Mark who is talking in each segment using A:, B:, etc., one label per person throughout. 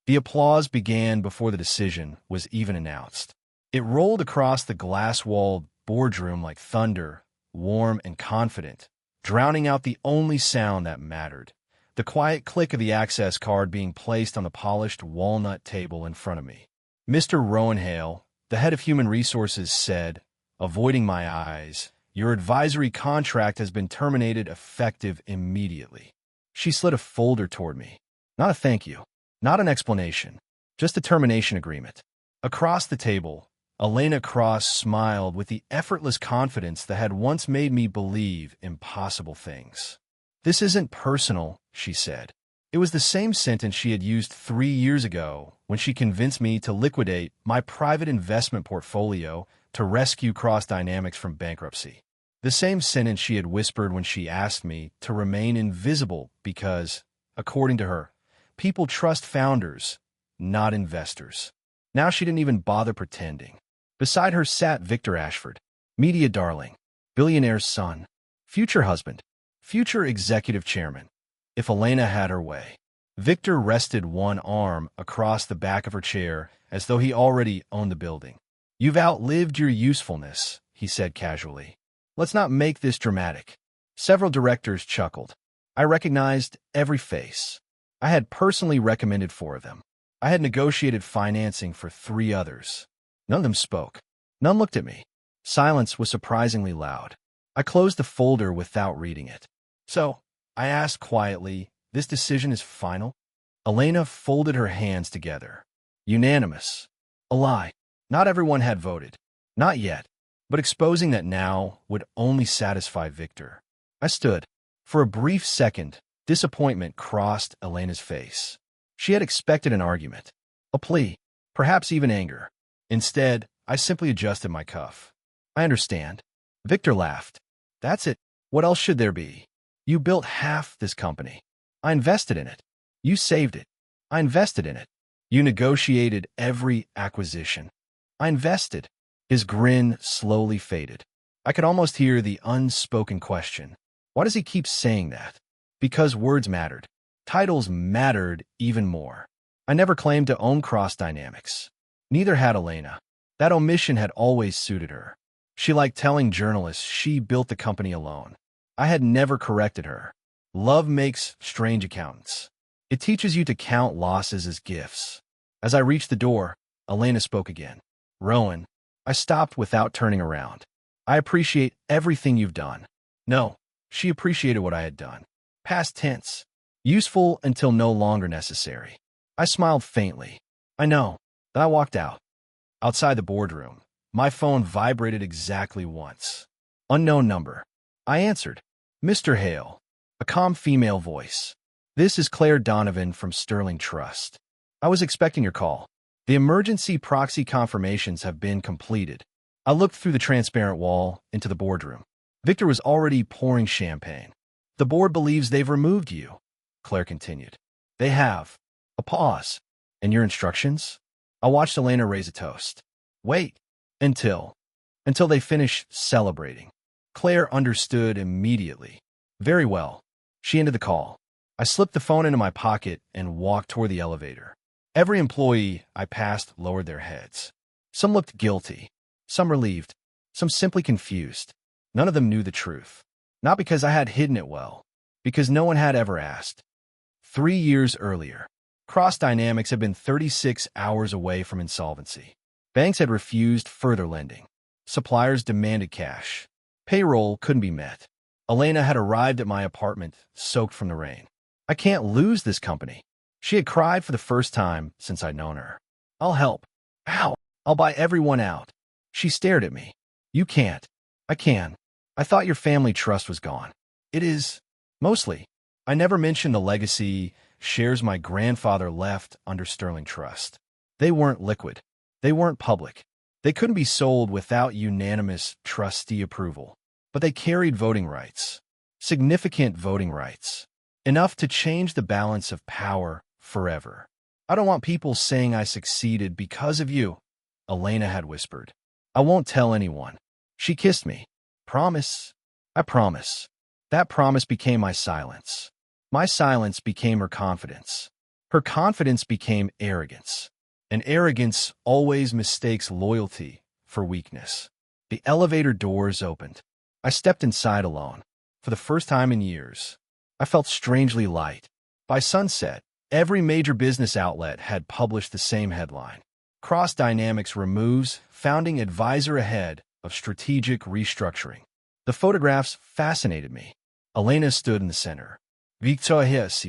A: The applause began before the decision was even announced. It rolled across the glass-walled boardroom like thunder, warm and confident, drowning out the only sound that mattered: the quiet click of the access card being placed on the polished walnut table in front of me. Mr. Rowanhale, the head of human resources, said, avoiding my eyes, "Your advisory contract has been terminated effective immediately." She slid a folder toward me. Not a thank you, not an explanation, just a termination agreement. Across the table, Elena Cross smiled with the effortless confidence that had once made me believe impossible things. "This isn't personal," she said. It was the same sentence she had used 3 years ago when she convinced me to liquidate my private investment portfolio to rescue Cross Dynamics from bankruptcy. The same sentence she had whispered when she asked me to remain invisible because, according to her, people trust founders, not investors. Now she didn't even bother pretending. Beside her sat Victor Ashford, media darling, billionaire's son, future husband, future executive chairman. If Elena had her way. Victor rested one arm across the back of her chair as though he already owned the building. "You've outlived your usefulness," he said casually. "Let's not make this dramatic." Several directors chuckled. I recognized every face. I had personally recommended 4 of them. I had negotiated financing for 3 others. None of them spoke. None looked at me. Silence was surprisingly loud. I closed the folder without reading it. "So," I asked quietly, "this decision is final?" Elena folded her hands together. "Unanimous." A lie. Not everyone had voted. Not yet. But exposing that now would only satisfy Victor. I stood. For a brief second, disappointment crossed Elena's face. She had expected an argument, a plea, perhaps even anger. Instead, I simply adjusted my cuff. "I understand." Victor laughed. "That's it. What else should there be? You built half this company. I invested in it. You saved it. I invested in it. You negotiated every acquisition. I invested." His grin slowly faded. I could almost hear the unspoken question. Why does he keep saying that? Because words mattered. Titles mattered even more. I never claimed to own Cross Dynamics. Neither had Elena. That omission had always suited her. She liked telling journalists she built the company alone. I had never corrected her. Love makes strange accountants. It teaches you to count losses as gifts. As I reached the door, Elena spoke again. "Rowan." I stopped without turning around. "I appreciate everything you've done." No, she appreciated what I had done. Past tense. Useful until no longer necessary. I smiled faintly. "I know." Then I walked out. Outside the boardroom, my phone vibrated exactly once. Unknown number. I answered. "Mr. Hale." A calm female voice. "This is Claire Donovan from Sterling Trust. I was expecting your call. The emergency proxy confirmations have been completed." I looked through the transparent wall into the boardroom. Victor was already pouring champagne. "The board believes they've removed you," Claire continued. "They have." A pause. "And your instructions?" I watched Elena raise a toast. "Wait. Until they finish celebrating." Claire understood immediately. "Very well." She ended the call. I slipped the phone into my pocket and walked toward the elevator. Every employee I passed lowered their heads. Some looked guilty, some relieved, some simply confused. None of them knew the truth. Not because I had hidden it well, because no one had ever asked. 3 years earlier, Cross Dynamics had been 36 hours away from insolvency. Banks had refused further lending. Suppliers demanded cash. Payroll couldn't be met. Elena had arrived at my apartment, soaked from the rain. "I can't lose this company." She had cried for the first time since I'd known her. "I'll help." "How?" "I'll buy everyone out." She stared at me. "You can't." "I can." "I thought your family trust was gone." "It is. Mostly." I never mentioned the legacy shares my grandfather left under Sterling Trust. They weren't liquid. They weren't public. They couldn't be sold without unanimous trustee approval. But they carried voting rights. Significant voting rights. Enough to change the balance of power forever. "I don't want people saying I succeeded because of you," Elena had whispered. "I won't tell anyone." She kissed me. "Promise?" "I promise." That promise became my silence. My silence became her confidence. Her confidence became arrogance, and arrogance always mistakes loyalty for weakness. The elevator doors opened. I stepped inside alone. For the first time in years, I felt strangely light. By sunset, every major business outlet had published the same headline: Cross Dynamics removes founding advisor ahead of strategic restructuring. The photographs fascinated me. Elena stood in the center. Victories,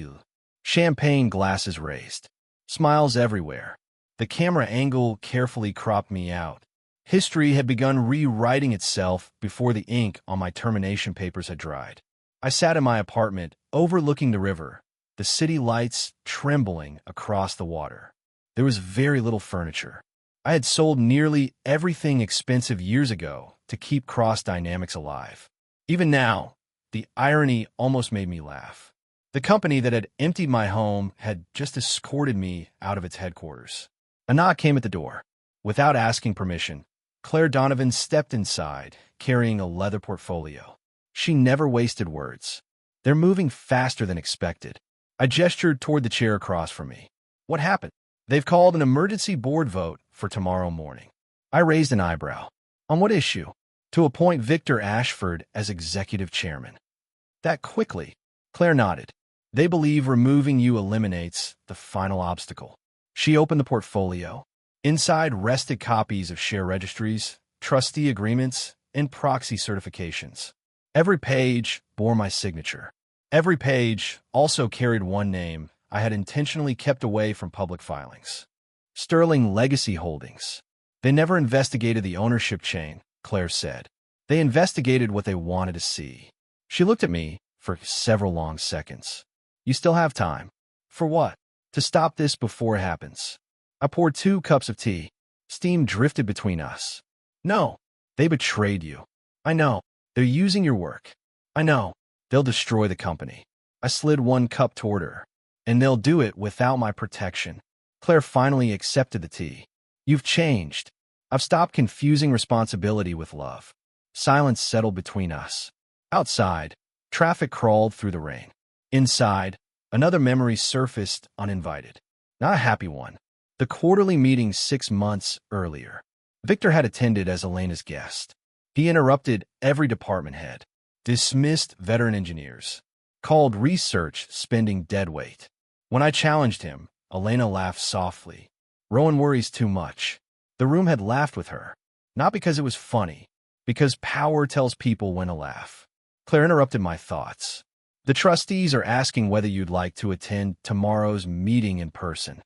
A: champagne glasses raised. Smiles everywhere. The camera angle carefully cropped me out. History had begun rewriting itself before the ink on my termination papers had dried. I sat in my apartment, overlooking the river, the city lights trembling across the water. There was very little furniture. I had sold nearly everything expensive years ago to keep Cross Dynamics alive. Even now, the irony almost made me laugh. The company that had emptied my home had just escorted me out of its headquarters. A knock came at the door. Without asking permission, Claire Donovan stepped inside, carrying a leather portfolio. She never wasted words. "They're moving faster than expected." I gestured toward the chair across from me. "What happened?" "They've called an emergency board vote for tomorrow morning." I raised an eyebrow. "On what issue?" "To appoint Victor Ashford as executive chairman." "That quickly?" Claire nodded. "They believe removing you eliminates the final obstacle." She opened the portfolio. Inside rested copies of share registries, trustee agreements, and proxy certifications. Every page bore my signature. Every page also carried one name I had intentionally kept away from public filings: Sterling Legacy Holdings. "They never investigated the ownership chain," Claire said. "They investigated what they wanted to see." She looked at me for several long seconds. "You still have time." "For what?" "To stop this before it happens." I poured 2 cups of tea. Steam drifted between us. "No, they betrayed you." "I know. They're using your work." "I know. They'll destroy the company." I slid 1 cup toward her. "And they'll do it without my protection." Claire finally accepted the tea. "You've changed." I've stopped confusing responsibility with love. Silence settled between us. Outside, traffic crawled through the rain. Inside, another memory surfaced uninvited. Not a happy one. The quarterly meeting 6 months earlier. Victor had attended as Elena's guest. He interrupted every department head, dismissed veteran engineers, called research spending deadweight. When I challenged him, Elena laughed softly. "Rowan worries too much." The room had laughed with her, not because it was funny, because power tells people when to laugh. Claire interrupted my thoughts. "The trustees are asking whether you'd like to attend tomorrow's meeting in person."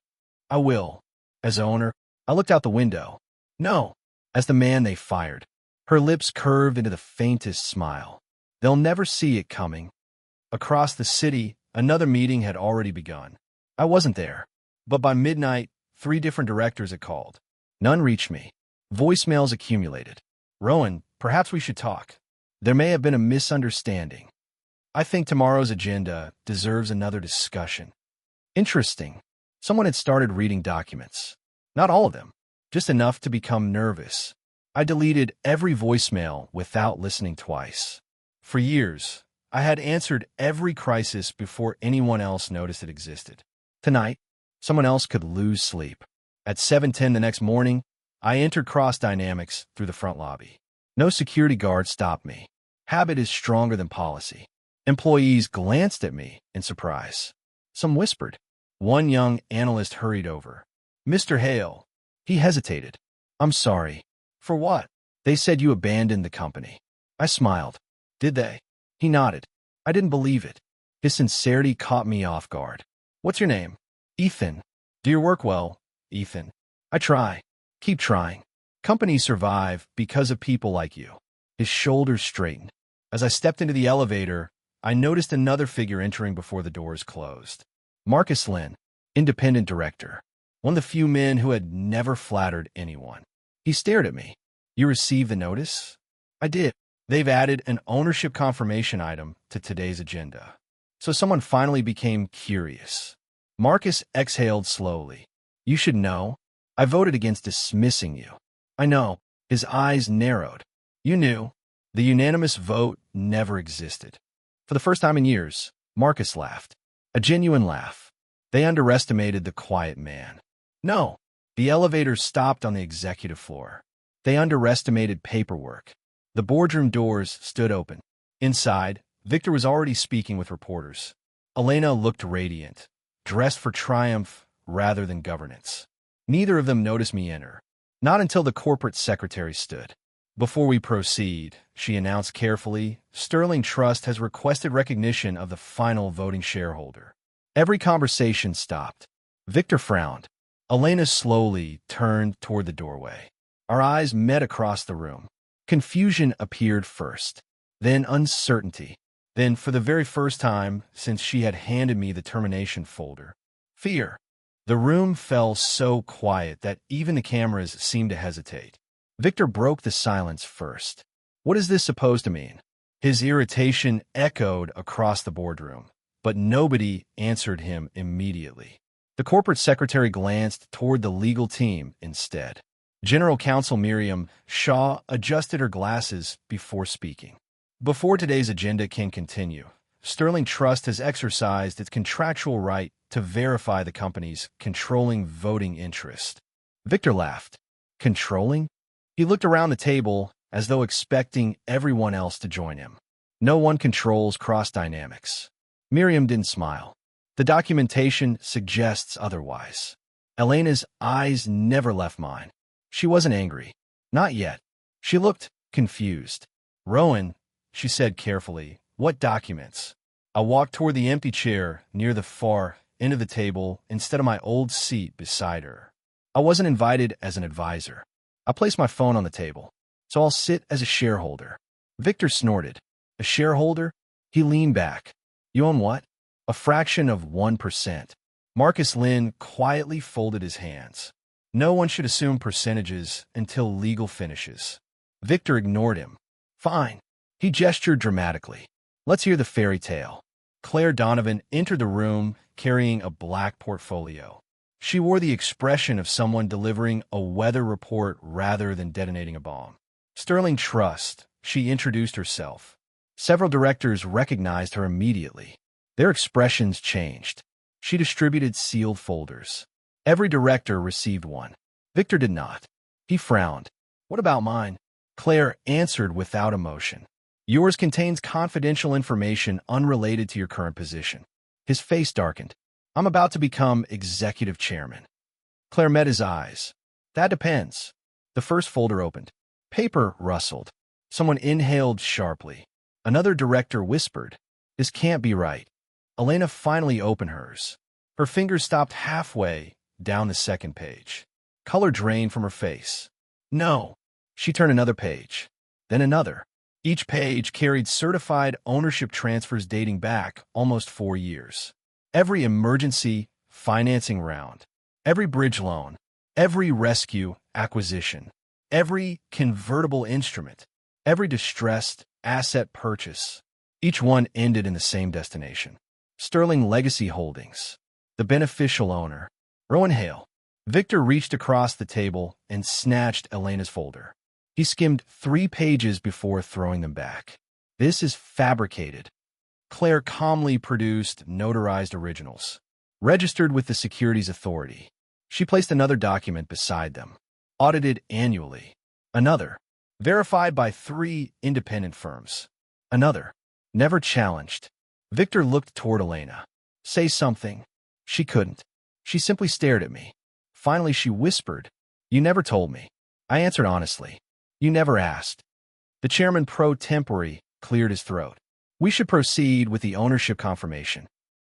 A: "I will." As owner, I looked out the window. "No." As the man they fired. Her lips curved into the faintest smile. "They'll never see it coming." Across the city, another meeting had already begun. I wasn't there, but by midnight, 3 different directors had called. None reached me. Voicemails accumulated. "Rowan, perhaps we should talk. There may have been a misunderstanding. I think tomorrow's agenda deserves another discussion." Interesting. Someone had started reading documents. Not all of them, just enough to become nervous. I deleted every voicemail without listening twice. For years, I had answered every crisis before anyone else noticed it existed. Tonight, someone else could lose sleep. At 7:10 the next morning, I entered Cross Dynamics through the front lobby. No security guard stopped me. Habit is stronger than policy. Employees glanced at me in surprise. Some whispered. One young analyst hurried over. "Mr. Hale." He hesitated. "I'm sorry." "For what?" "They said you abandoned the company." I smiled. "Did they?" He nodded. I didn't believe it. His sincerity caught me off guard. "What's your name?" "Ethan." "Do your work well, Ethan." "I try." "Keep trying. Companies survive because of people like you." His shoulders straightened. As I stepped into the elevator, I noticed another figure entering before the doors closed. Marcus Lynn, independent director, one of the few men who had never flattered anyone. He stared at me. "You received the notice?" "I did." They've added an ownership confirmation item to today's agenda. So someone finally became curious. Marcus exhaled slowly. "You should know. I voted against dismissing you." "I know." His eyes narrowed. "You knew. The unanimous vote never existed." For the first time in years, Marcus laughed. A genuine laugh. They underestimated the quiet man. No, the elevator stopped on the executive floor. They underestimated paperwork. The boardroom doors stood open. Inside, Victor was already speaking with reporters. Elena looked radiant, dressed for triumph rather than governance. Neither of them noticed me enter. Not until the corporate secretary stood. Before we proceed, she announced carefully, Sterling Trust has requested recognition of the final voting shareholder. Every conversation stopped. Victor frowned. Elena slowly turned toward the doorway. Our eyes met across the room. Confusion appeared first, then uncertainty. Then, for the very first time since she had handed me the termination folder, fear. The room fell so quiet that even the cameras seemed to hesitate. Victor broke the silence first. What is this supposed to mean? His irritation echoed across the boardroom, but nobody answered him immediately. The corporate secretary glanced toward the legal team instead. General Counsel Miriam Shaw adjusted her glasses before speaking. Before today's agenda can continue, Sterling Trust has exercised its contractual right to verify the company's controlling voting interest. Victor laughed. Controlling? He looked around the table as though expecting everyone else to join him. No one controls cross dynamics. Miriam didn't smile. The documentation suggests otherwise. Elena's eyes never left mine. She wasn't angry. Not yet. She looked confused. Rowan, she said carefully, what documents? I walked toward the empty chair near the far end of the table instead of my old seat beside her. I wasn't invited as an advisor. I placed my phone on the table. So I'll sit as a shareholder. Victor snorted. A shareholder? He leaned back. You own what? A fraction of 1%. Marcus Lynn quietly folded his hands. No one should assume percentages until legal finishes. Victor ignored him. Fine. He gestured dramatically. Let's hear the fairy tale. Claire Donovan entered the room carrying a black portfolio. She wore the expression of someone delivering a weather report rather than detonating a bomb. Sterling Trust, she introduced herself. Several directors recognized her immediately. Their expressions changed. She distributed sealed folders. Every director received one. Victor did not. He frowned. What about mine? Claire answered without emotion. Yours contains confidential information unrelated to your current position. His face darkened. I'm about to become executive chairman. Claire met his eyes. That depends. The first folder opened. Paper rustled. Someone inhaled sharply. Another director whispered, This can't be right. Elena finally opened hers. Her fingers stopped halfway down the second page. Color drained from her face. No. She turned another page. Then another. Each page carried certified ownership transfers dating back almost 4 years. Every emergency financing round, every bridge loan, every rescue acquisition, every convertible instrument, every distressed asset purchase. Each one ended in the same destination. Sterling Legacy Holdings. The beneficial owner, Rowan Hale. Victor reached across the table and snatched Elena's folder. He skimmed 3 pages before throwing them back. This is fabricated. Claire calmly produced notarized originals, registered with the Securities Authority. She placed another document beside them, audited annually. Another, verified by 3 independent firms. Another, never challenged. Victor looked toward Elena. Say something. She couldn't. She simply stared at me. Finally, she whispered, You never told me. I answered honestly. You never asked. The chairman pro tempore cleared his throat. We should proceed with the ownership confirmation.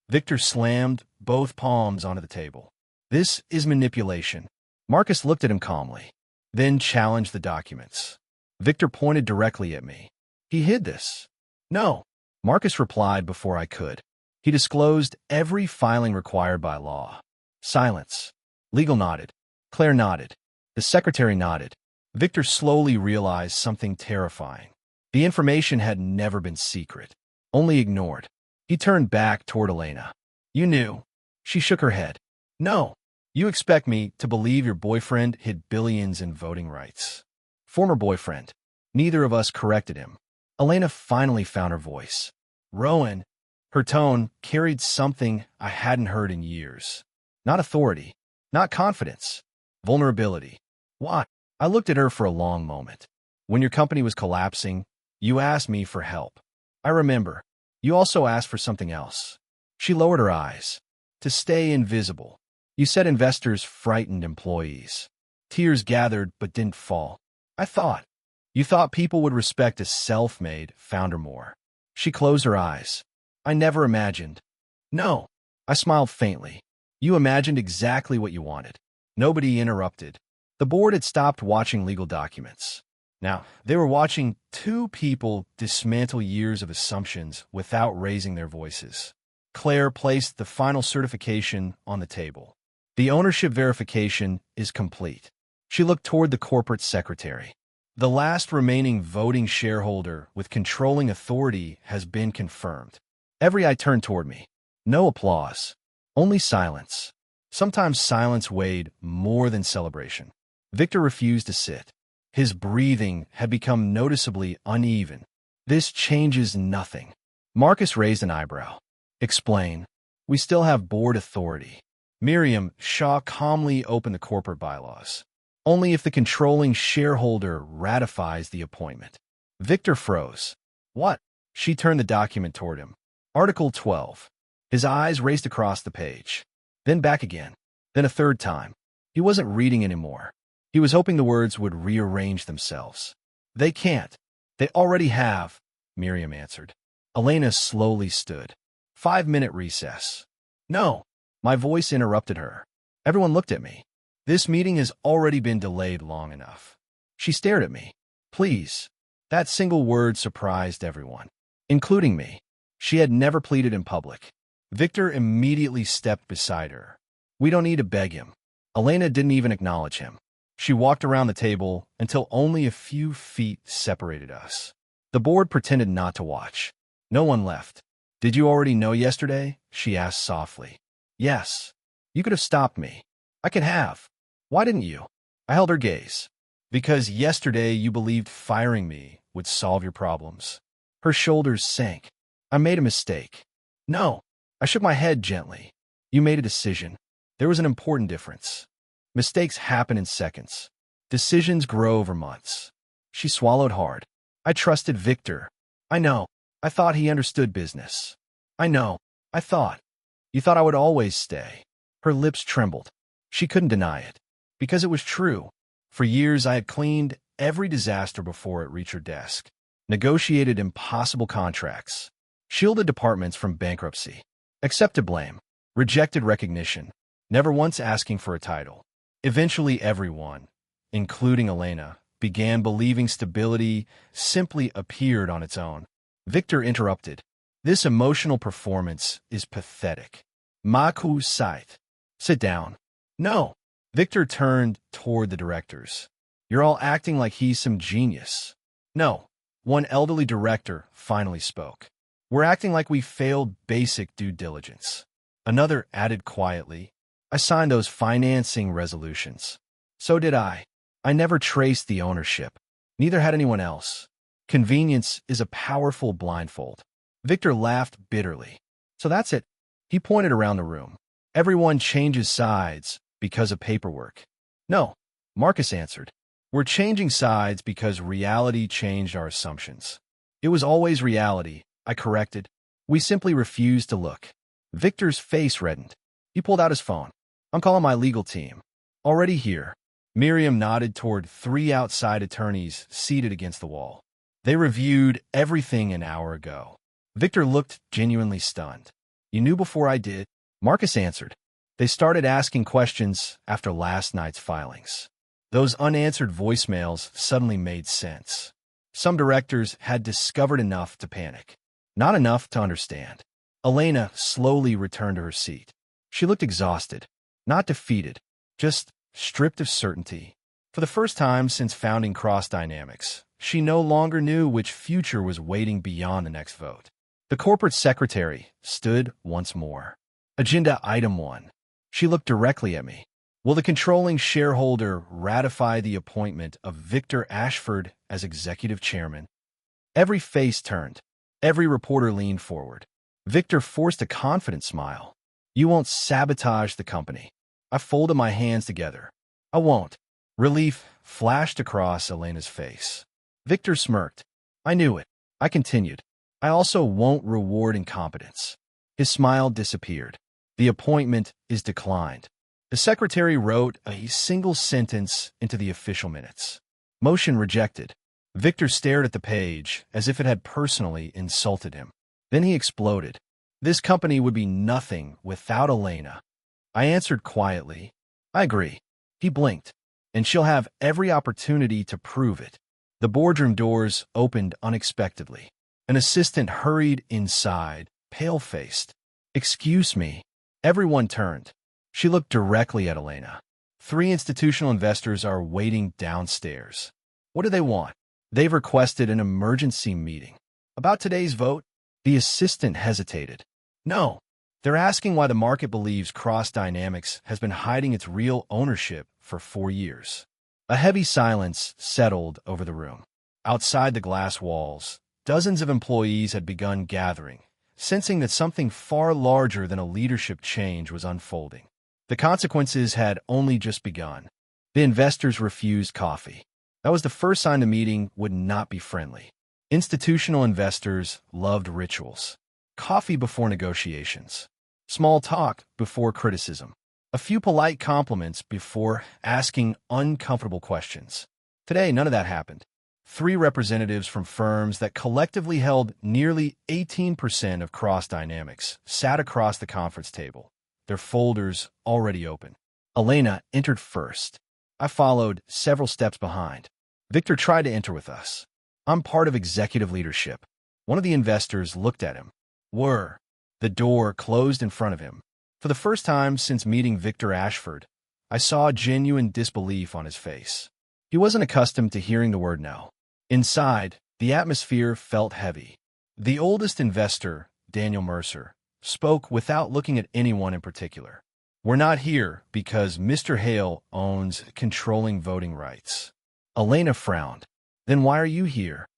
A: Victor slammed both palms onto the table. This is manipulation. Marcus looked at him calmly, then challenged the documents. Victor pointed directly at me. He hid this. No. Marcus replied before I could. He disclosed every filing required by law. Silence. Legal nodded. Claire nodded. The secretary nodded. Victor slowly realized something terrifying. The information had never been secret, only ignored. He turned back toward Elena. You knew. She shook her head. No. You expect me to believe your boyfriend hid billions in voting rights. Former boyfriend. Neither of us corrected him. Elena finally found her voice. Rowan. Her tone carried something I hadn't heard in years. Not authority, not confidence, vulnerability. What? I looked at her for a long moment. When your company was collapsing, you asked me for help. I remember. You also asked for something else. She lowered her eyes. To stay invisible. You said investors frightened employees. Tears gathered but didn't fall. I thought. You thought people would respect a self-made founder more. She closed her eyes. I never imagined. No. I smiled faintly. You imagined exactly what you wanted. Nobody interrupted. The board had stopped watching legal documents. Now, they were watching two people dismantle years of assumptions without raising their voices. Claire placed the final certification on the table. The ownership verification is complete. She looked toward the corporate secretary. The last remaining voting shareholder with controlling authority has been confirmed. Every eye turned toward me. No applause. Only silence. Sometimes silence weighed more than celebration. Victor refused to sit. His breathing had become noticeably uneven. This changes nothing. Marcus raised an eyebrow. Explain. We still have board authority. Miriam Shaw calmly opened the corporate bylaws. Only if the controlling shareholder ratifies the appointment. Victor froze. What? She turned the document toward him. Article 12. His eyes raced across the page. Then back again. Then a third time. He wasn't reading anymore. He was hoping the words would rearrange themselves. They can't. They already have, Miriam answered. Elena slowly stood. 5-minute recess. No. My voice interrupted her. Everyone looked at me. This meeting has already been delayed long enough. She stared at me. Please. That single word surprised everyone, including me. She had never pleaded in public. Victor immediately stepped beside her. We don't need to beg him. Elena didn't even acknowledge him. She walked around the table until only a few feet separated us. The board pretended not to watch. No one left. Did you already know yesterday? She asked softly. Yes. You could have stopped me. I could have. Why didn't you? I held her gaze. Because yesterday you believed firing me would solve your problems. Her shoulders sank. I made a mistake. No. I shook my head gently. You made a decision. There was an important difference. Mistakes happen in seconds. Decisions grow over months. She swallowed hard. I trusted Victor. I know. I thought he understood business. I know. I thought. You thought I would always stay. Her lips trembled. She couldn't deny it. Because it was true. For years I had cleaned every disaster before it reached her desk. Negotiated impossible contracts. Shielded departments from bankruptcy. Accepted blame. Rejected recognition. Never once asking for a title. Eventually everyone, including Elena, began believing stability simply appeared on its own. Victor interrupted. This emotional performance is pathetic. Maku sight. Sit down. No. Victor turned toward the directors. You're all acting like he's some genius. No. One elderly director finally spoke. We're acting like we failed basic due diligence. Another added quietly. I signed those financing resolutions. So did I. I never traced the ownership. Neither had anyone else. Convenience is a powerful blindfold. Victor laughed bitterly. So that's it. He pointed around the room. Everyone changes sides because of paperwork. No, Marcus answered. We're changing sides because reality changed our assumptions. It was always reality, I corrected. We simply refused to look. Victor's face reddened. He pulled out his phone. I'm calling my legal team. Already here. Miriam nodded toward 3 outside attorneys seated against the wall. They reviewed everything an hour ago. Victor looked genuinely stunned. You knew before I did? Marcus answered. They started asking questions after last night's filings. Those unanswered voicemails suddenly made sense. Some directors had discovered enough to panic. Not enough to understand. Elena slowly returned to her seat. She looked exhausted. Not defeated. Just stripped of certainty. For the first time since founding Cross Dynamics, she no longer knew which future was waiting beyond the next vote. The corporate secretary stood once more. Agenda Item 1. She looked directly at me. Will the controlling shareholder ratify the appointment of Victor Ashford as executive chairman? Every face turned. Every reporter leaned forward. Victor forced a confident smile. You won't sabotage the company. I folded my hands together. I won't. Relief flashed across Elena's face. Victor smirked. I knew it. I continued. I also won't reward incompetence. His smile disappeared. The appointment is declined. The secretary wrote a single sentence into the official minutes. Motion rejected. Victor stared at the page as if it had personally insulted him. Then he exploded. This company would be nothing without Elena. I answered quietly. I agree. He blinked. And she'll have every opportunity to prove it. The boardroom doors opened unexpectedly. An assistant hurried inside, pale-faced. Excuse me. Everyone turned. She looked directly at Elena. 3 institutional investors are waiting downstairs. What do they want? They've requested an emergency meeting. About today's vote? The assistant hesitated. No. They're asking why the market believes Cross Dynamics has been hiding its real ownership for 4 years. A heavy silence settled over the room. Outside the glass walls, dozens of employees had begun gathering, sensing that something far larger than a leadership change was unfolding. The consequences had only just begun. The investors refused coffee. That was the first sign the meeting would not be friendly. Institutional investors loved rituals. Coffee before negotiations. Small talk before criticism. A few polite compliments before asking uncomfortable questions. Today, none of that happened. 3 representatives from firms that collectively held nearly 18% of Cross Dynamics sat across the conference table, their folders already open. Elena entered first. I followed several steps behind. Victor tried to enter with us. I'm part of executive leadership. One of the investors looked at him. The door closed in front of him. For the first time since meeting Victor Ashford, I saw genuine disbelief on his face. He wasn't accustomed to hearing the word no. Inside, the atmosphere felt heavy. The oldest investor, Daniel Mercer, spoke without looking at anyone in particular. We're not here because Mr. Hale owns controlling voting rights. Elena frowned. Then why are you here?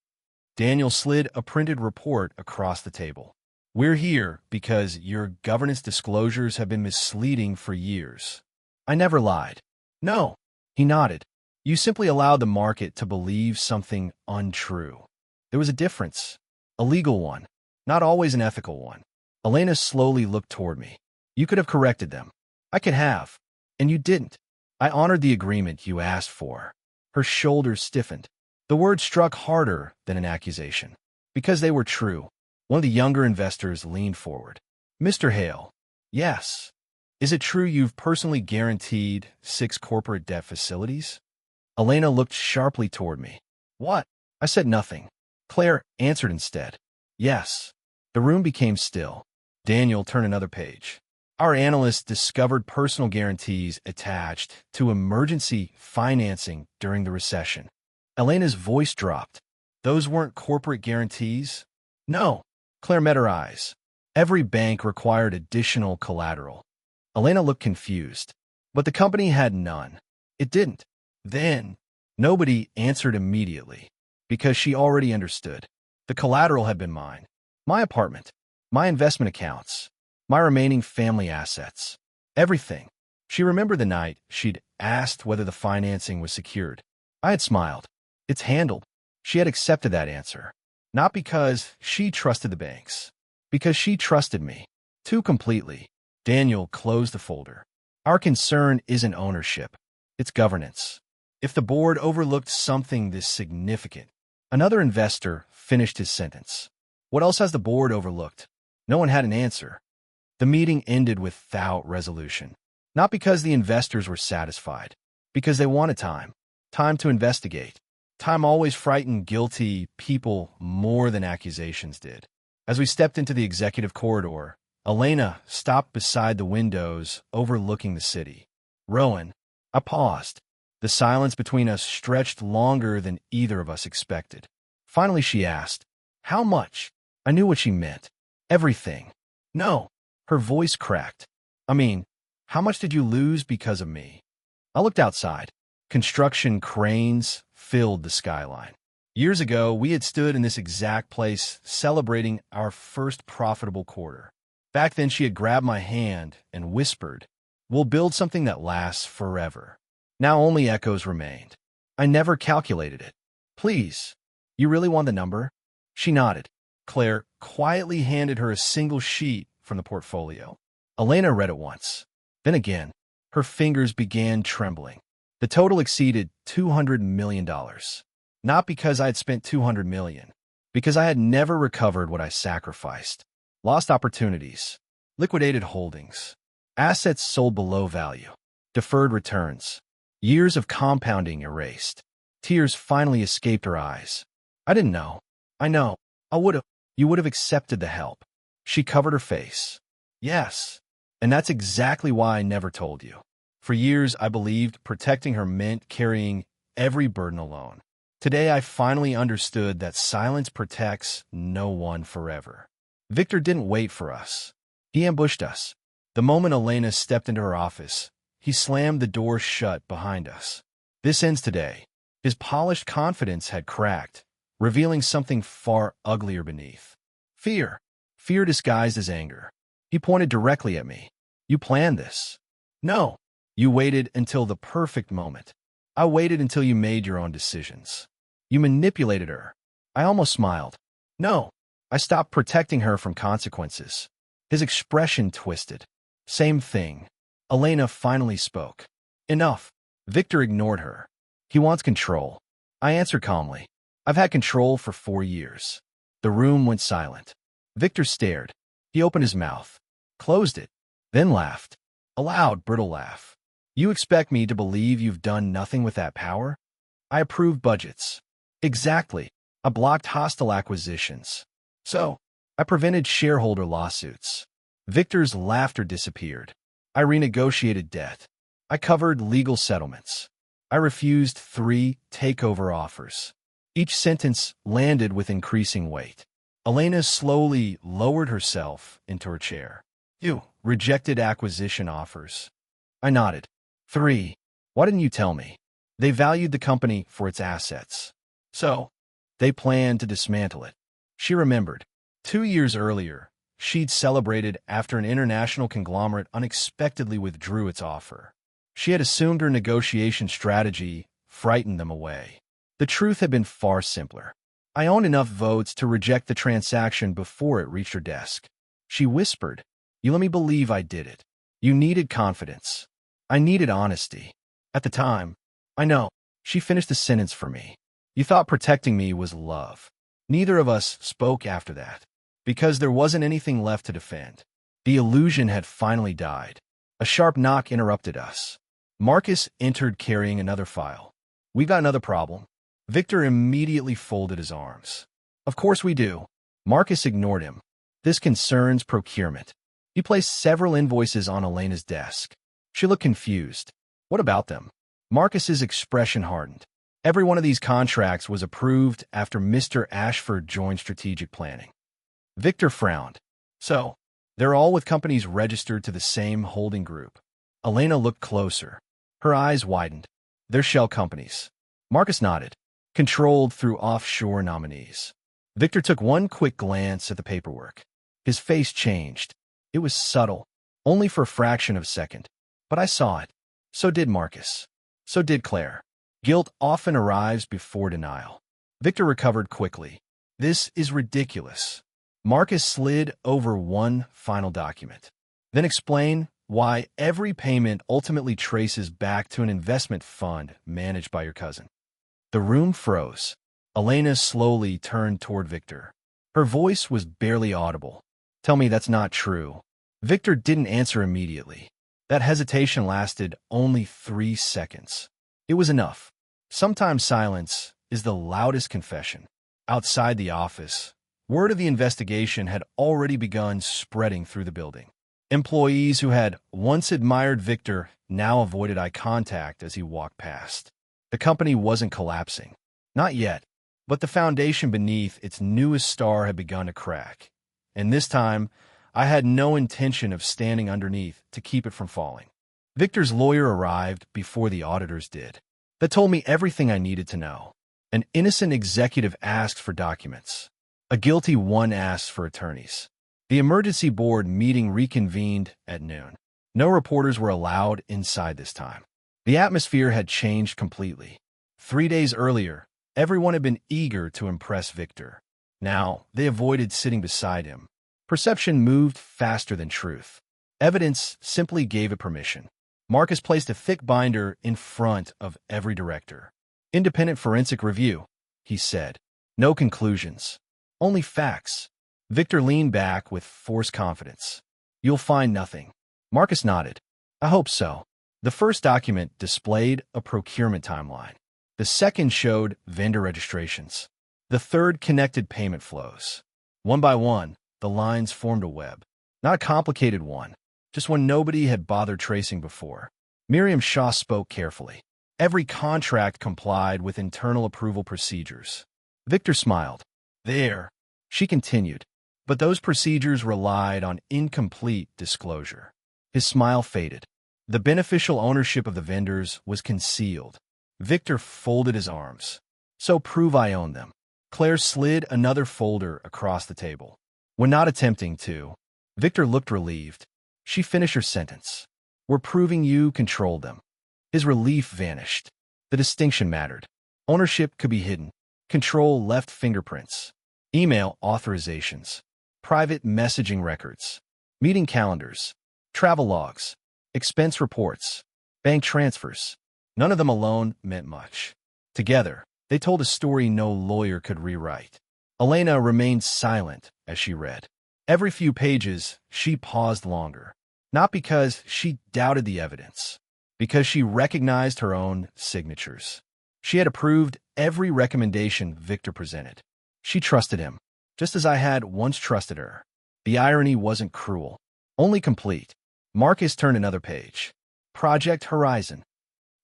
A: Daniel slid a printed report across the table. We're here because your governance disclosures have been misleading for years. I never lied. No. He nodded. You simply allowed the market to believe something untrue. There was a difference. A legal one. Not always an ethical one. Elena slowly looked toward me. You could have corrected them. I could have. And you didn't. I honored the agreement you asked for. Her shoulders stiffened. The words struck harder than an accusation. Because they were true. One of the younger investors leaned forward. Mr. Hale, yes. Is it true you've personally guaranteed 6 corporate debt facilities? Elena looked sharply toward me. What? I said nothing. Claire answered instead. Yes. The room became still. Daniel turned another page. Our analysts discovered personal guarantees attached to emergency financing during the recession. Elena's voice dropped. Those weren't corporate guarantees? No. Claire met her eyes. Every bank required additional collateral. Elena looked confused. But the company had none. It didn't. Then, nobody answered immediately. Because she already understood. The collateral had been mine. My apartment. My investment accounts. My remaining family assets. Everything. She remembered the night she'd asked whether the financing was secured. I had smiled. It's handled. She had accepted that answer. Not because she trusted the banks. Because she trusted me. Too completely. Daniel closed the folder. Our concern isn't ownership. It's governance. If the board overlooked something this significant, another investor finished his sentence. What else has the board overlooked? No one had an answer. The meeting ended without resolution. Not because the investors were satisfied. Because they wanted time. Time to investigate. Time always frightened guilty people more than accusations did. As we stepped into the executive corridor, Elena stopped beside the windows overlooking the city. Rowan, I paused. The silence between us stretched longer than either of us expected. Finally, she asked, how much? I knew what she meant. Everything. No. Her voice cracked. I mean, how much did you lose because of me? I looked outside. Construction cranes filled the skyline. Years ago, we had stood in this exact place celebrating our first profitable quarter. Back then, she had grabbed my hand and whispered, "We'll build something that lasts forever." Now only echoes remained. I never calculated it. "Please, you really want the number?" She nodded. Claire quietly handed her a single sheet from the portfolio. Elena read it once. Then again, her fingers began trembling. The total exceeded $200 million. Not because I had spent $200 million, because I had never recovered what I sacrificed. Lost opportunities, liquidated holdings, assets sold below value, deferred returns, years of compounding erased. Tears finally escaped her eyes. "I didn't know. I know. You would have accepted the help." She covered her face. "Yes. And that's exactly why I never told you." For years, I believed protecting her meant carrying every burden alone. Today, I finally understood that silence protects no one forever. Victor didn't wait for us. He ambushed us. The moment Elena stepped into her office, he slammed the door shut behind us. "This ends today." His polished confidence had cracked, revealing something far uglier beneath. Fear. Fear disguised as anger. He pointed directly at me. "You planned this." "No. You waited until the perfect moment." "I waited until you made your own decisions." "You manipulated her." I almost smiled. "No. I stopped protecting her from consequences." His expression twisted. "Same thing." Elena finally spoke. "Enough." Victor ignored her. "He wants control." I answered calmly. "I've had control for 4 years." The room went silent. Victor stared. He opened his mouth, closed it, then laughed. A loud, brittle laugh. "You expect me to believe you've done nothing with that power?" "I approved budgets." "Exactly. I blocked hostile acquisitions. So, I prevented shareholder lawsuits." Victor's laughter disappeared. "I renegotiated debt. I covered legal settlements. I refused 3 takeover offers." Each sentence landed with increasing weight. Elena slowly lowered herself into her chair. "You rejected acquisition offers." I nodded. 3. Why didn't you tell me? They valued the company for its assets. So, they planned to dismantle it. She remembered. 2 years earlier, she'd celebrated after an international conglomerate unexpectedly withdrew its offer. She had assumed her negotiation strategy frightened them away. The truth had been far simpler. I owned enough votes to reject the transaction before it reached her desk. She whispered, "You let me believe I did it. You needed confidence. I needed honesty." At the time, I know, she finished the sentence for me. "You thought protecting me was love." Neither of us spoke after that, because there wasn't anything left to defend. The illusion had finally died. A sharp knock interrupted us. Marcus entered carrying another file. "We got another problem." Victor immediately folded his arms. "Of course we do." Marcus ignored him. "This concerns procurement." He placed several invoices on Elena's desk. She looked confused. "What about them?" Marcus's expression hardened. "Every one of these contracts was approved after Mr. Ashford joined strategic planning." Victor frowned. "So, they're all with companies registered to the same holding group." Elena looked closer. Her eyes widened. "They're shell companies." Marcus nodded. "Controlled through offshore nominees." Victor took one quick glance at the paperwork. His face changed. It was subtle, only for a fraction of a second. But I saw it. So did Marcus. So did Claire. Guilt often arrives before denial. Victor recovered quickly. "This is ridiculous." Marcus slid over one final document. "Then explain why every payment ultimately traces back to an investment fund managed by your cousin." The room froze. Elena slowly turned toward Victor. Her voice was barely audible. "Tell me that's not true." Victor didn't answer immediately. That hesitation lasted only 3 seconds. It was enough. Sometimes silence is the loudest confession. Outside the office, word of the investigation had already begun spreading through the building. Employees who had once admired Victor now avoided eye contact as he walked past. The company wasn't collapsing. Not yet, but the foundation beneath its newest star had begun to crack. And this time, I had no intention of standing underneath to keep it from falling. Victor's lawyer arrived before the auditors did. That told me everything I needed to know. An innocent executive asked for documents. A guilty one asked for attorneys. The emergency board meeting reconvened at noon. No reporters were allowed inside this time. The atmosphere had changed completely. 3 days earlier, everyone had been eager to impress Victor. Now, they avoided sitting beside him. Perception moved faster than truth. Evidence simply gave it permission. Marcus placed a thick binder in front of every director. Independent forensic review, he said. No conclusions. Only facts. Victor leaned back with forced confidence. You'll find nothing. Marcus nodded. I hope so. The first document displayed a procurement timeline. The second showed vendor registrations. The third connected payment flows. One by one, the lines formed a web. Not a complicated one, just one nobody had bothered tracing before. Miriam Shaw spoke carefully. Every contract complied with internal approval procedures. Victor smiled. There, she continued. But those procedures relied on incomplete disclosure. His smile faded. The beneficial ownership of the vendors was concealed. Victor folded his arms. So prove I own them. Claire slid another folder across the table. When not attempting to, Victor looked relieved. She finished her sentence. We're proving you controlled them. His relief vanished. The distinction mattered. Ownership could be hidden. Control left fingerprints. Email authorizations. Private messaging records. Meeting calendars. Travel logs. Expense reports. Bank transfers. None of them alone meant much. Together, they told a story no lawyer could rewrite. Elena remained silent as she read. Every few pages, she paused longer. Not because she doubted the evidence, because she recognized her own signatures. She had approved every recommendation Victor presented. She trusted him, just as I had once trusted her. The irony wasn't cruel, only complete. Marcus turned another page. Project Horizon.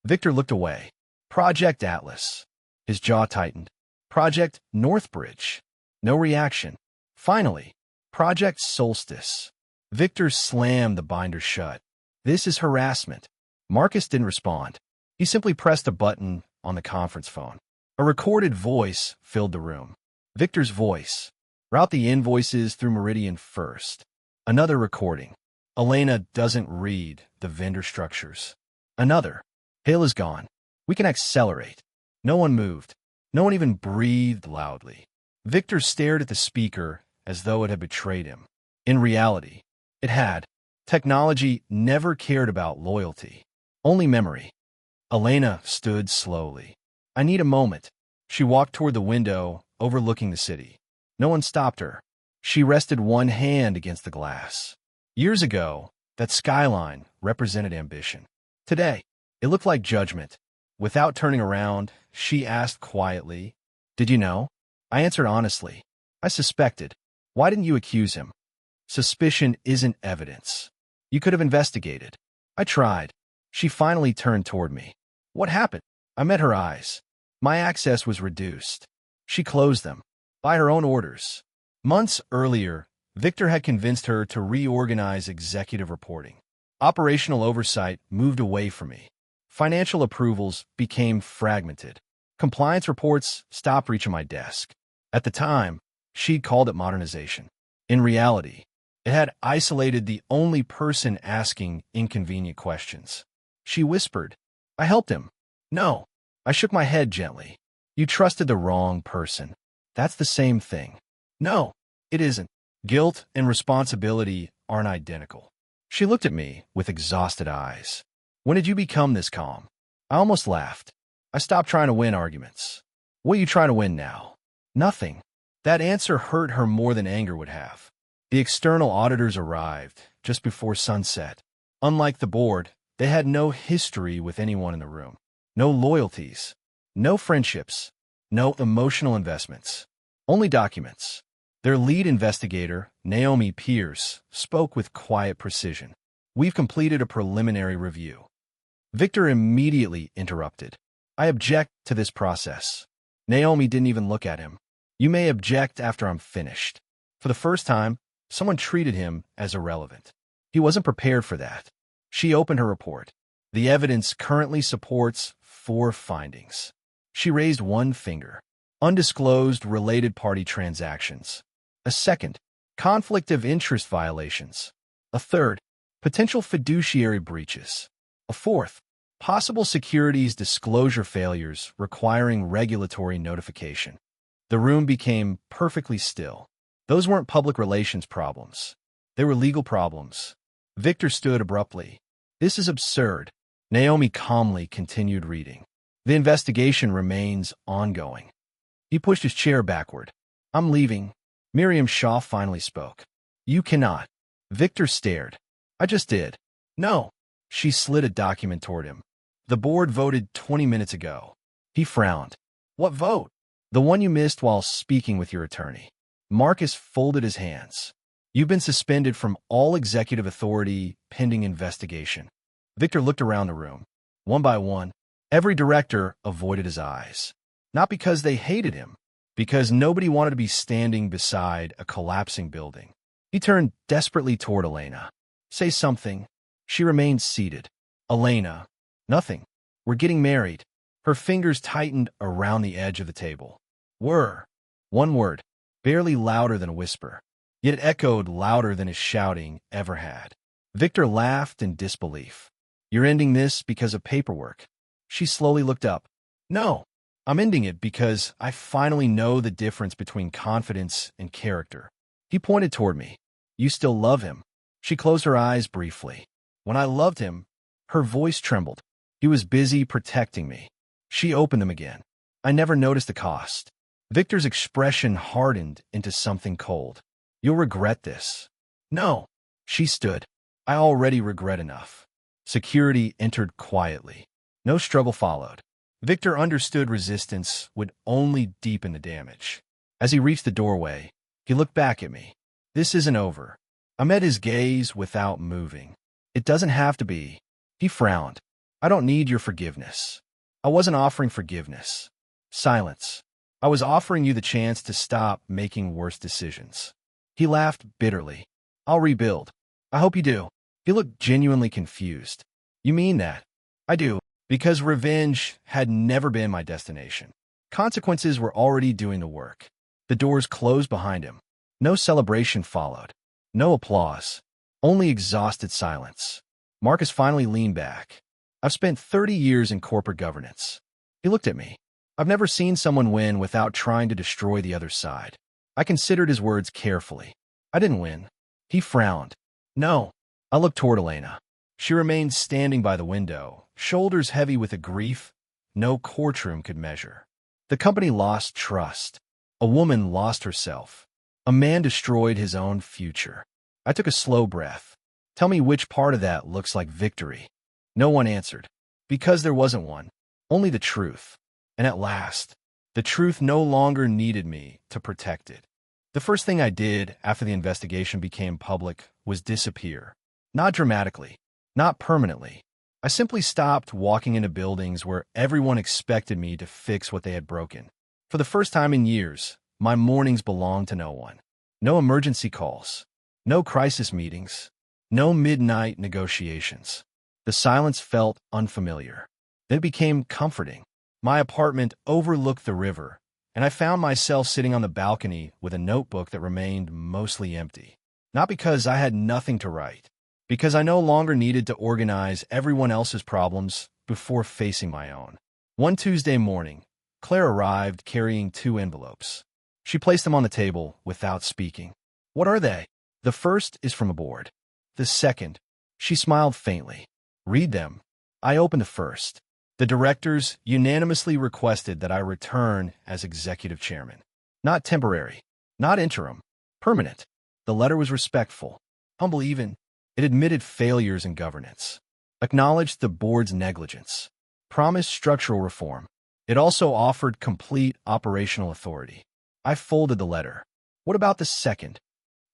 A: Victor looked away. Project Atlas. His jaw tightened. Project Northbridge. No reaction. Finally, Project Solstice. Victor slammed the binder shut. This is harassment. Marcus didn't respond. He simply pressed a button on the conference phone. A recorded voice filled the room. Victor's voice. Route the invoices through Meridian first. Another recording. Elena doesn't read the vendor structures. Another. Hale is gone. We can accelerate. No one moved. No one even breathed loudly. Victor stared at the speaker as though it had betrayed him. In reality, it had. Technology never cared about loyalty. Only memory. Elena stood slowly. I need a moment. She walked toward the window, overlooking the city. No one stopped her. She rested one hand against the glass. Years ago, that skyline represented ambition. Today, it looked like judgment. Without turning around, she asked quietly, Did you know? I answered honestly. I suspected. Why didn't you accuse him? Suspicion isn't evidence. You could have investigated. I tried. She finally turned toward me. What happened? I met her eyes. My access was reduced. She closed them. By her own orders. Months earlier, Victor had convinced her to reorganize executive reporting. Operational oversight moved away from me. Financial approvals became fragmented. Compliance reports stopped reaching my desk. At the time, she'd called it modernization. In reality, it had isolated the only person asking inconvenient questions. She whispered, I helped him. No. I shook my head gently. You trusted the wrong person. That's the same thing. No, it isn't. Guilt and responsibility aren't identical. She looked at me with exhausted eyes. When did you become this calm? I almost laughed. I stopped trying to win arguments. What are you trying to win now? Nothing. That answer hurt her more than anger would have. The external auditors arrived just before sunset. Unlike the board, they had no history with anyone in the room. No loyalties. No friendships. No emotional investments. Only documents. Their lead investigator, Naomi Pierce, spoke with quiet precision. We've completed a preliminary review. Victor immediately interrupted. I object to this process. Naomi didn't even look at him. You may object after I'm finished. For the first time, someone treated him as irrelevant. He wasn't prepared for that. She opened her report. The evidence currently supports 4 findings. She raised one finger. Undisclosed related party transactions. A second, conflict of interest violations. A third, potential fiduciary breaches. A fourth, possible securities disclosure failures requiring regulatory notification. The room became perfectly still. Those weren't public relations problems. They were legal problems. Victor stood abruptly. "This is absurd." Naomi calmly continued reading. "The investigation remains ongoing." He pushed his chair backward. "I'm leaving." Miriam Shaw finally spoke. "You cannot." Victor stared. "I just did." "No." She slid a document toward him. "The board voted 20 minutes ago." He frowned. "What vote?" "The one you missed while speaking with your attorney." Marcus folded his hands. "You've been suspended from all executive authority pending investigation." Victor looked around the room. One by one, every director avoided his eyes. Not because they hated him, because nobody wanted to be standing beside a collapsing building. He turned desperately toward Elena. "Say something." She remained seated. "Elena." "Nothing. We're getting married." Her fingers tightened around the edge of the table. "Were." One word, barely louder than a whisper. Yet it echoed louder than his shouting ever had. Victor laughed in disbelief. "You're ending this because of paperwork." She slowly looked up. "No. I'm ending it because I finally know the difference between confidence and character." He pointed toward me. "You still love him." She closed her eyes briefly. "When I loved him," her voice trembled, "he was busy protecting me." She opened them again. "I never noticed the cost." Victor's expression hardened into something cold. "You'll regret this." "No." She stood. "I already regret enough." Security entered quietly. No struggle followed. Victor understood resistance would only deepen the damage. As he reached the doorway, he looked back at me. "This isn't over." I met his gaze without moving. "It doesn't have to be." He frowned. "I don't need your forgiveness." I wasn't offering forgiveness. Silence. I was offering you the chance to stop making worse decisions. He laughed bitterly. "I'll rebuild." "I hope you do." He looked genuinely confused. "You mean that?" "I do. Because revenge had never been my destination. Consequences were already doing the work." The doors closed behind him. No celebration followed. No applause. Only exhausted silence. Marcus finally leaned back. "I've spent 30 years in corporate governance." He looked at me. "I've never seen someone win without trying to destroy the other side." I considered his words carefully. "I didn't win." He frowned. "No." I looked toward Elena. She remained standing by the window, shoulders heavy with a grief no courtroom could measure. The company lost trust. A woman lost herself. A man destroyed his own future. I took a slow breath. "Tell me which part of that looks like victory." No one answered. Because there wasn't one. Only the truth. And at last, the truth no longer needed me to protect it. The first thing I did after the investigation became public was disappear. Not dramatically. Not permanently. I simply stopped walking into buildings where everyone expected me to fix what they had broken. For the first time in years, my mornings belonged to no one. No emergency calls. No crisis meetings. No midnight negotiations. The silence felt unfamiliar. Then it became comforting. My apartment overlooked the river, and I found myself sitting on the balcony with a notebook that remained mostly empty. Not because I had nothing to write, because I no longer needed to organize everyone else's problems before facing my own. One Tuesday morning, Claire arrived carrying 2 envelopes. She placed them on the table without speaking. "What are they?" "The first is from a board." "The second?" She smiled faintly. "Read them." I opened the first. "The directors unanimously requested that I return as executive chairman. Not temporary. Not interim. Permanent." The letter was respectful. Humble even. It admitted failures in governance. Acknowledged the board's negligence. Promised structural reform. It also offered complete operational authority. I folded the letter. "What about the second?"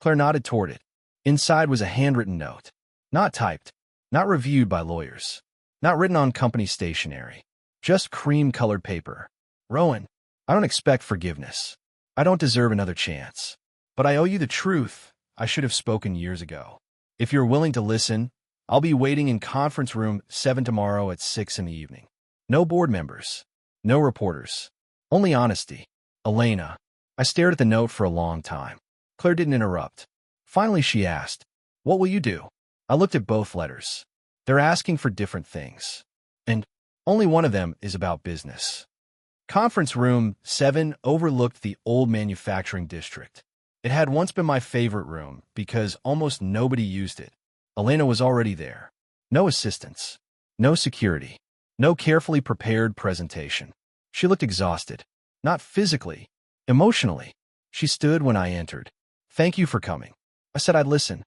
A: Claire nodded toward it. Inside was a handwritten note. Not typed. Not reviewed by lawyers. Not written on company stationery. Just cream-colored paper. "Rowan, I don't expect forgiveness. I don't deserve another chance. But I owe you the truth. I should have spoken years ago. If you're willing to listen, I'll be waiting in conference room 7 tomorrow at 6 in the evening. No board members. No reporters. Only honesty. Elena. I stared at the note for a long time. Claire didn't interrupt. Finally, she asked, "What will you do?" I looked at both letters. They're asking for different things. And only one of them is about business. Conference Room 7 overlooked the old manufacturing district. It had once been my favorite room because almost nobody used it. Elena was already there. No assistants. No security. No carefully prepared presentation. She looked exhausted. Not physically. Emotionally. She stood when I entered. "Thank you for coming." I said I'd listen.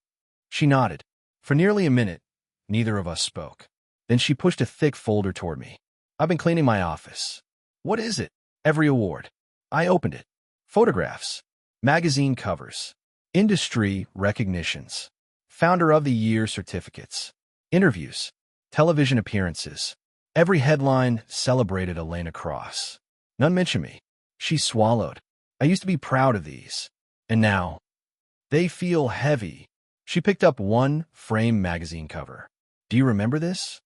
A: She nodded. For nearly a minute, neither of us spoke. Then she pushed a thick folder toward me. "I've been cleaning my office." "What is it?" "Every award." I opened it. Photographs. Magazine covers. Industry recognitions. Founder of the Year certificates. Interviews. Television appearances. Every headline celebrated Elena Cross. None mentioned me. She swallowed. I used to be proud of these. And now, they feel heavy. She picked up one frame magazine cover. "Do you remember this?"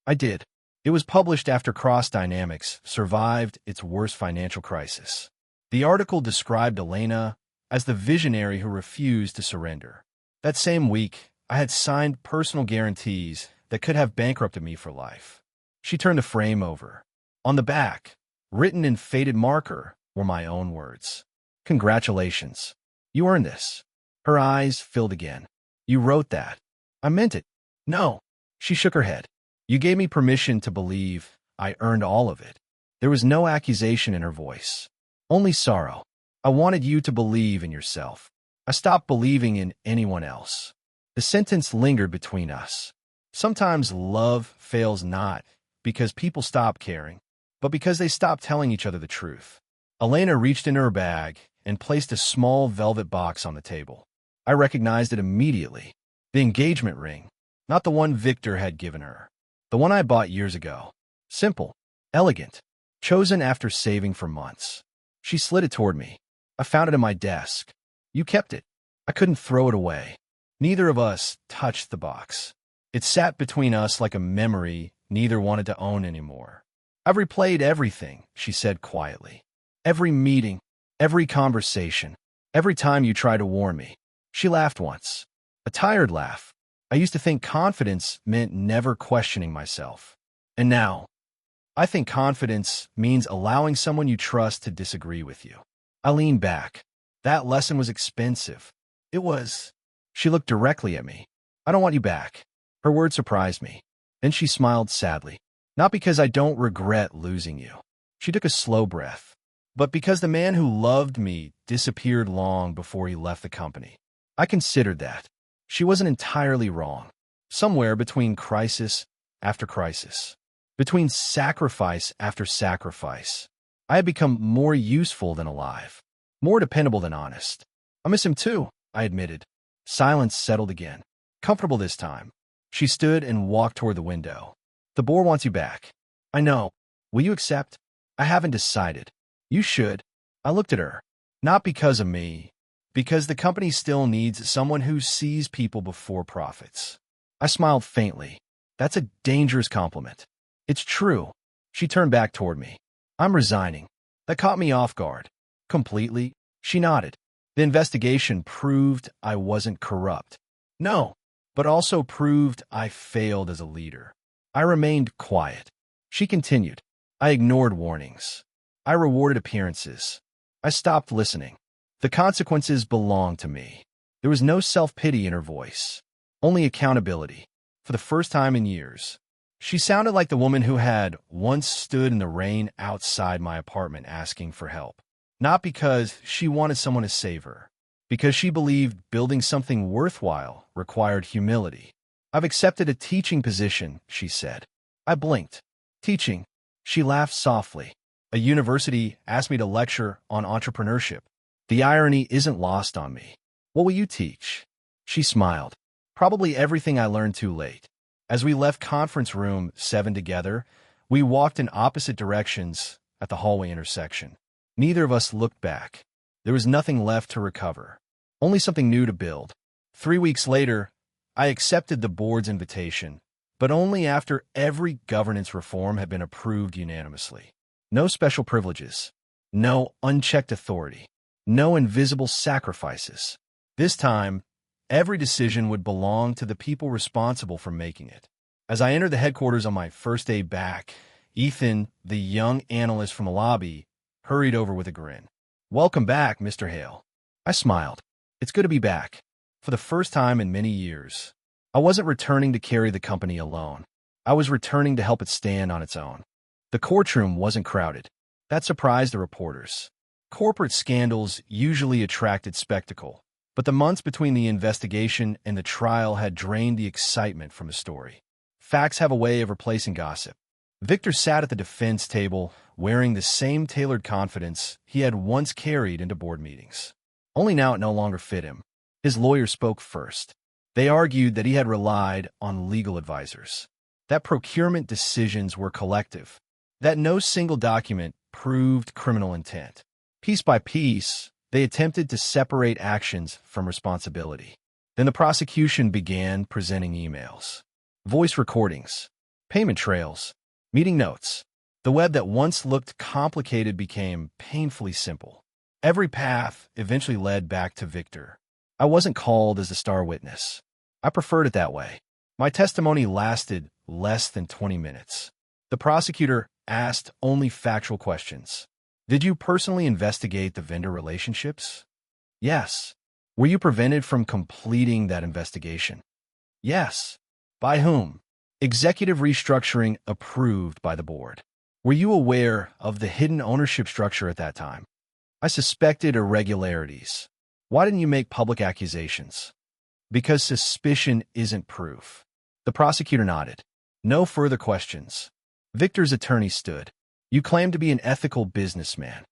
A: I did. It was published after Cross Dynamics survived its worst financial crisis. The article described Elena as the visionary who refused to surrender. That same week, I had signed personal guarantees that could have bankrupted me for life. She turned the frame over. On the back, written in faded marker, were my own words. "Congratulations. You earned this." Her eyes filled again. "You wrote that." I meant it. "No." She shook her head. "You gave me permission to believe I earned all of it." There was no accusation in her voice. Only sorrow. "I wanted you to believe in yourself. I stopped believing in anyone else." The sentence lingered between us. Sometimes love fails not because people stop caring, but because they stop telling each other the truth. Elena reached into her bag and placed a small velvet box on the table. I recognized it immediately. The engagement ring, not the one Victor had given her. The one I bought years ago. Simple, elegant, chosen after saving for months. She slid it toward me. I found it in my desk. "You kept it." I couldn't throw it away. Neither of us touched the box. It sat between us like a memory neither wanted to own anymore. "I've replayed everything," she said quietly. "Every meeting, every conversation, every time you tried to warn me." She laughed once. A tired laugh. I used to think confidence meant never questioning myself. And now, I think confidence means allowing someone you trust to disagree with you. I leaned back. That lesson was expensive. It was. She looked directly at me. "I don't want you back." Her word surprised me. Then she smiled sadly. "Not because I don't regret losing you." She took a slow breath. "But because the man who loved me disappeared long before he left the company." I considered that. She wasn't entirely wrong. Somewhere between crisis after crisis. Between sacrifice after sacrifice. I had become more useful than alive. More dependable than honest. "I miss him too," I admitted. Silence settled again. Comfortable this time. She stood and walked toward the window. "The board wants you back." "I know. Will you accept?" "I haven't decided." "You should." I looked at her. "Not because of me. Because the company still needs someone who sees people before profits." I smiled faintly. "That's a dangerous compliment." "It's true." She turned back toward me. "I'm resigning." That caught me off guard. "Completely?" She nodded. "The investigation proved I wasn't corrupt." "No, but also proved I failed as a leader." I remained quiet. She continued. "I ignored warnings. I rewarded appearances. I stopped listening. The consequences belonged to me." There was no self-pity in her voice. Only accountability. For the first time in years. She sounded like the woman who had once stood in the rain outside my apartment asking for help. Not because she wanted someone to save her. Because she believed building something worthwhile required humility. "I've accepted a teaching position," she said. I blinked. "Teaching?" She laughed softly. "A university asked me to lecture on entrepreneurship. The irony isn't lost on me." "What will you teach?" She smiled. "Probably everything I learned too late." As we left Conference Room 7 together, we walked in opposite directions at the hallway intersection. Neither of us looked back. There was nothing left to recover. Only something new to build. 3 weeks later, I accepted the board's invitation, but only after every governance reform had been approved unanimously. No special privileges. No unchecked authority. No invisible sacrifices. This time, every decision would belong to the people responsible for making it. As I entered the headquarters on my first day back, Ethan, the young analyst from the lobby, hurried over with a grin. "Welcome back, Mr. Hale." I smiled. It's good to be back. For the first time in many years, I wasn't returning to carry the company alone. I was returning to help it stand on its own. The courtroom wasn't crowded. That surprised the reporters. Corporate scandals usually attracted spectacle, but the months between the investigation and the trial had drained the excitement from the story. Facts have a way of replacing gossip. Victor sat at the defense table, wearing the same tailored confidence he had once carried into board meetings. Only now it no longer fit him. His lawyer spoke first. They argued that he had relied on legal advisors, that procurement decisions were collective, that no single document proved criminal intent. Piece by piece, they attempted to separate actions from responsibility. Then the prosecution began presenting emails, voice recordings, payment trails, meeting notes. The web that once looked complicated became painfully simple. Every path eventually led back to Victor. I wasn't called as the star witness. I preferred it that way. My testimony lasted less than 20 minutes. The prosecutor asked only factual questions. Did you personally investigate the vendor relationships? Yes. Were you prevented from completing that investigation? Yes. By whom? Executive restructuring approved by the board. Were you aware of the hidden ownership structure at that time? I suspected irregularities. Why didn't you make public accusations? Because suspicion isn't proof. The prosecutor nodded. No further questions. Victor's attorney stood. You claim to be an ethical businessman.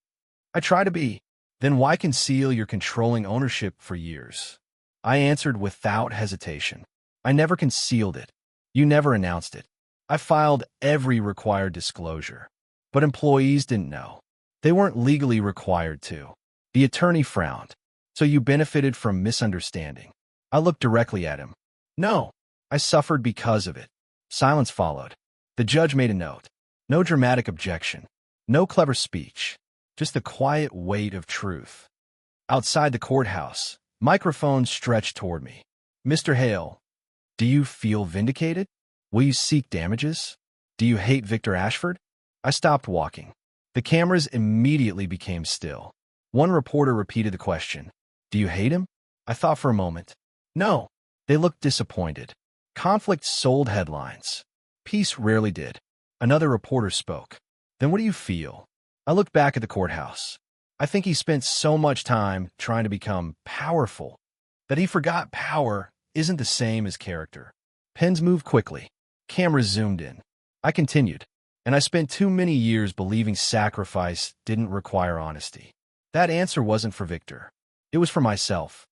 A: I try to be. Then why conceal your controlling ownership for years? I answered without hesitation. I never concealed it. You never announced it. I filed every required disclosure. But employees didn't know. They weren't legally required to. The attorney frowned. So you benefited from misunderstanding. I looked directly at him. No, I suffered because of it. Silence followed. The judge made a note. No dramatic objection. No clever speech. Just the quiet weight of truth. Outside the courthouse, microphones stretched toward me. Mr. Hale, do you feel vindicated? Will you seek damages? Do you hate Victor Ashford? I stopped walking. The cameras immediately became still. One reporter repeated the question. Do you hate him? I thought for a moment. No. They looked disappointed. Conflict sold headlines. Peace rarely did. Another reporter spoke. Then what do you feel? I looked back at the courthouse. I think he spent so much time trying to become powerful that he forgot power isn't the same as character. Pens moved quickly. Cameras zoomed in. I continued. And I spent too many years believing sacrifice didn't require honesty. That answer wasn't for Victor. It was for myself.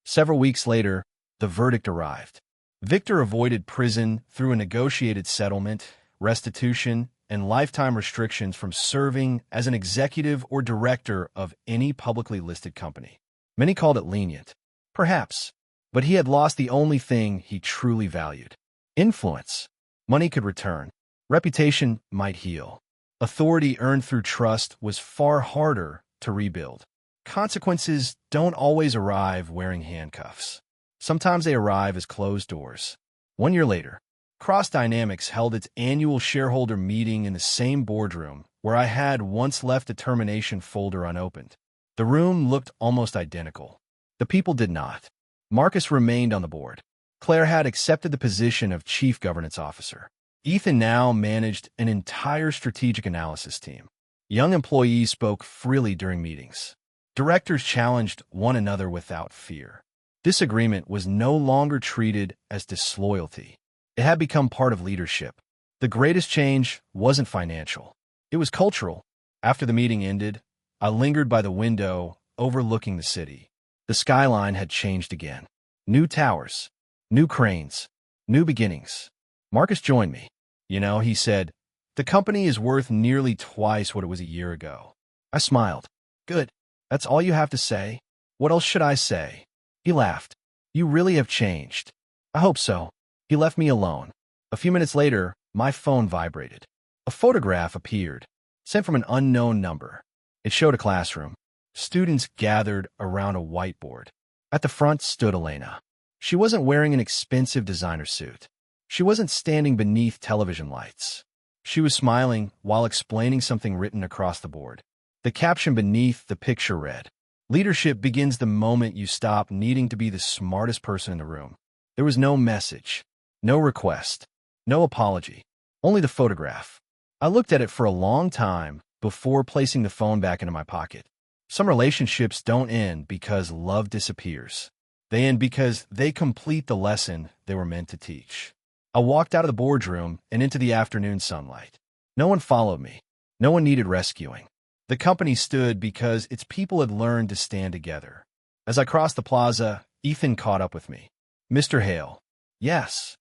A: Several weeks later, the verdict arrived. Victor avoided prison through a negotiated settlement, restitution, and lifetime restrictions from serving as an executive or director of any publicly listed company. Many called it lenient. Perhaps. But he had lost the only thing he truly valued. Influence. Money could return. Reputation might heal. Authority earned through trust was far harder to rebuild. Consequences don't always arrive wearing handcuffs. Sometimes they arrive as closed doors. 1 year later, Cross Dynamics held its annual shareholder meeting in the same boardroom where I had once left a termination folder unopened. The room looked almost identical. The people did not. Marcus remained on the board. Claire had accepted the position of Chief Governance Officer. Ethan now managed an entire strategic analysis team. Young employees spoke freely during meetings. Directors challenged one another without fear. Disagreement was no longer treated as disloyalty. It had become part of leadership. The greatest change wasn't financial. It was cultural. After the meeting ended, I lingered by the window overlooking the city. The skyline had changed again. New towers, new cranes, new beginnings. Marcus joined me. He said, the company is worth nearly twice what it was a year ago. I smiled. Good. That's all you have to say? What else should I say? He laughed. You really have changed. I hope so. He left me alone. A few minutes later, my phone vibrated. A photograph appeared. sent from an unknown number. It showed a classroom. Students gathered around a whiteboard. At the front stood Elena. She wasn't wearing an expensive designer suit. She wasn't standing beneath television lights. She was smiling while explaining something written across the board. The caption beneath the picture read, "Leadership begins the moment you stop needing to be the smartest person in the room." There was no message, no request, no apology, only the photograph. I looked at it for a long time before placing the phone back into my pocket. Some relationships don't end because love disappears. They end because they complete the lesson they were meant to teach. I walked out of the boardroom and into the afternoon sunlight. No one followed me. No one needed rescuing. The company stood because its people had learned to stand together. As I crossed the plaza, Ethan caught up with me. "Mr. Hale." "Yes."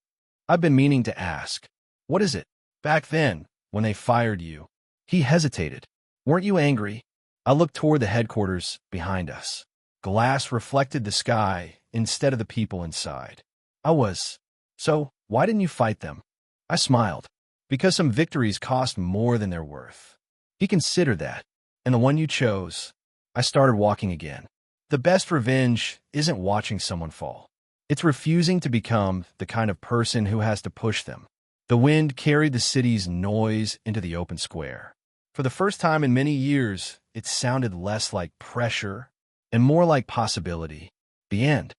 A: "I've been meaning to ask. What is it?" "Back then, when they fired you." He hesitated. "Weren't you angry?" I looked toward the headquarters behind us. Glass reflected the sky instead of the people inside. I was. "So, why didn't you fight them?" I smiled. "Because some victories cost more than they're worth." He considered that. "And the one you chose." I started walking again. The best revenge isn't watching someone fall. It's refusing to become the kind of person who has to push them. The wind carried the city's noise into the open square. For the first time in many years, it sounded less like pressure and more like possibility. The end.